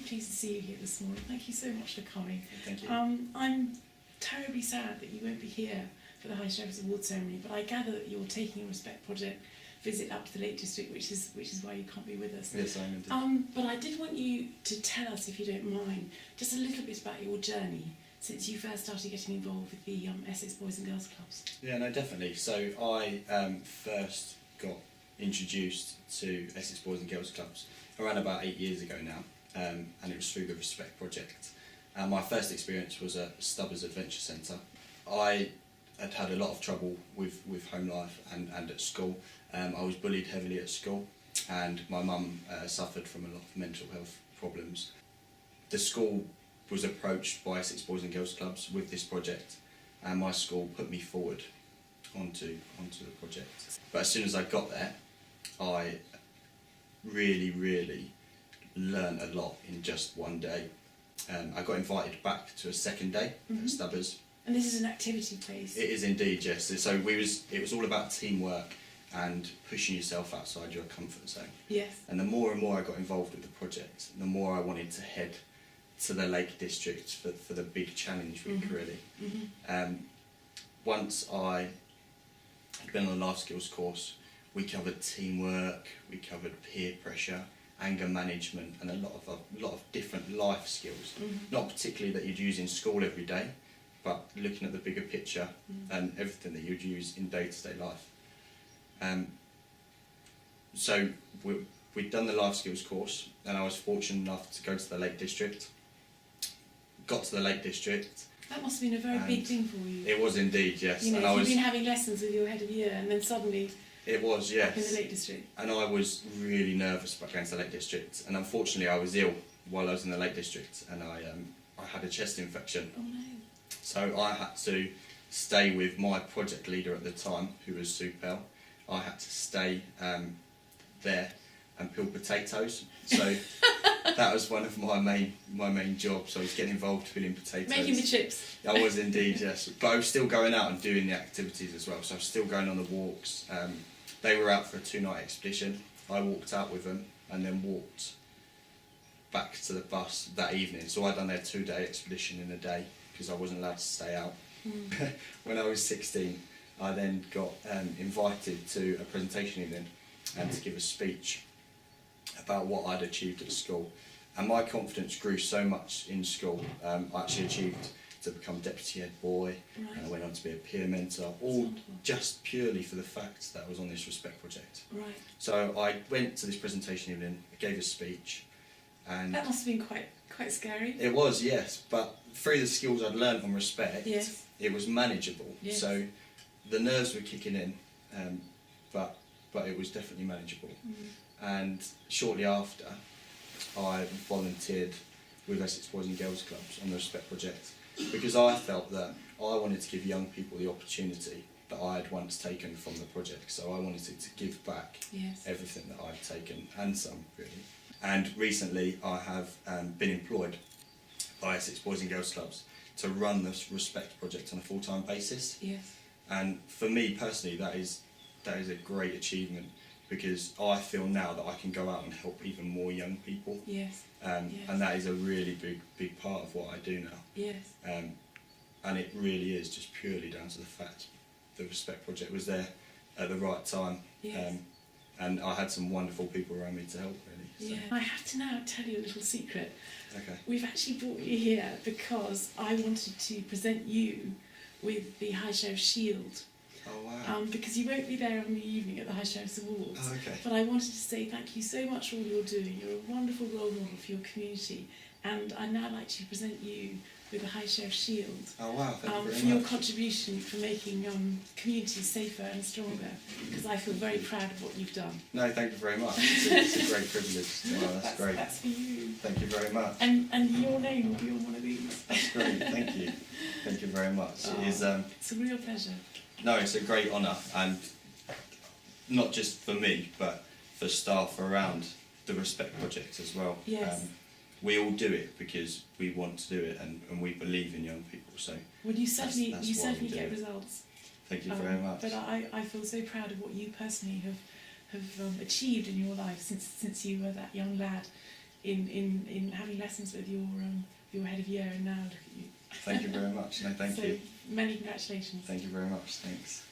pleased to see you here this morning. Thank you so much for coming. Thank you. I'm terribly sad that you won't be here for the High Sheriff's Award ceremony, but I gather that you're taking a Respect Project visit up to the Lake District, which is why you can't be with us. Yes, I am indeed. But I did want you to tell us, if you don't mind, just a little bit about your journey since you first started getting involved with the Essex Boys and Girls Clubs. Yeah, no, definitely. So I first got introduced to Essex Boys and Girls Clubs around about 8 years ago now, and it was through the Respect Project. My first experience was at Stubbers Adventure Centre. I had a lot of trouble with home life and at school. I was bullied heavily at school, and my mum suffered from a lot of mental health problems. The school was approached by Essex Boys and Girls Clubs with this project, and my school put me forward onto the project. But as soon as I got there, I really learned a lot in just one day. I got invited back to a second day at Stubbers. And this is an activity place. It is indeed, yes. So it was all about teamwork and pushing yourself outside your comfort zone. Yes. And the more and more I got involved with the project, the more I wanted to head to the Lake District for the big challenge week, really. Once I had been on the life skills course, we covered teamwork, we covered peer pressure, anger management, and a lot of different life skills. Not particularly that you'd use in school every day, but looking at the bigger picture and everything that you'd use in day-to-day life. So we'd done the life skills course, and I was fortunate enough to go to the Lake District. Got to the Lake District. That must have been a very big thing for you. It was indeed, yes. You know, and you've been having lessons with your head of year, and then suddenly it was, yes. in the Lake District. And I was really nervous about going to the Lake District, and unfortunately I was ill while I was in the Lake District, and I had a chest infection. Oh no. So I had to stay with my project leader at the time, who was Sue Pell. I had to stay there and peel potatoes. So that was one of my main jobs. I was getting involved peeling potatoes. Making the chips. I was indeed, yes. But I was still going out and doing the activities as well. So I was still going on the walks. They were out for a 2-night expedition. I walked out with them and then walked back to the bus that evening. So I'd done their 2-day expedition in a day because I wasn't allowed to stay out. When I was 16, I then got invited to a presentation evening and to give a speech about what I'd achieved at school. And my confidence grew so much in school. I actually achieved to become deputy head boy, and I went on to be a peer mentor, all just purely for the fact that I was on this Respect Project. Right. So I went to this presentation evening, I gave a speech, and that must have been quite scary. it was, yes, but through the skills I'd learned on Respect, Yes. it was manageable. Yes. So the nerves were kicking in, but it was definitely manageable. And shortly after, I volunteered with Essex Boys and Girls Clubs on the Respect Project because I felt that I wanted to give young people the opportunity that I had once taken from the project. So I wanted to give back everything that I'd taken and some, really. And recently I have been employed by Essex Boys and Girls Clubs to run this Respect Project on a full-time basis. Yes. And for me personally, that is a great achievement because I feel now that I can go out and help even more young people. Yes. And that is a really big part of what I do now. Yes. And it really is just purely down to the fact the Respect Project was there at the right time. Yes. And I had some wonderful people around me to help, really. So. Yeah. I have to now tell you a little secret. Okay. We've actually brought you here because I wanted to present you with the High Sheriff's Shield. Oh wow. Because you won't be there on the evening at the High Sheriff's Awards. Oh, okay. But I wanted to say thank you so much for all you're doing. You're a wonderful role model for your community. And I'd now like to present you with the High Sheriff's Shield. Oh wow, thank you very for much. your contribution for making communities safer and stronger, because I feel very proud of what you've done. No, thank you very much. It's a great privilege. Wow, that's great. That's for you. Thank you very much. And your name will be on one of these. That's great, thank you. Thank you very much. Oh, it's a real pleasure. No, it's a great honour, and not just for me, but for staff around the Respect Project as well. Yes. We all do it because we want to do it, and we believe in young people. So well, you certainly that's get results. Thank you very much. But I feel so proud of what you personally have achieved in your life since you were that young lad in having lessons with your head of year, and now look at you. Thank you very much. No, thank So you. many congratulations. Thank you very much. Thanks.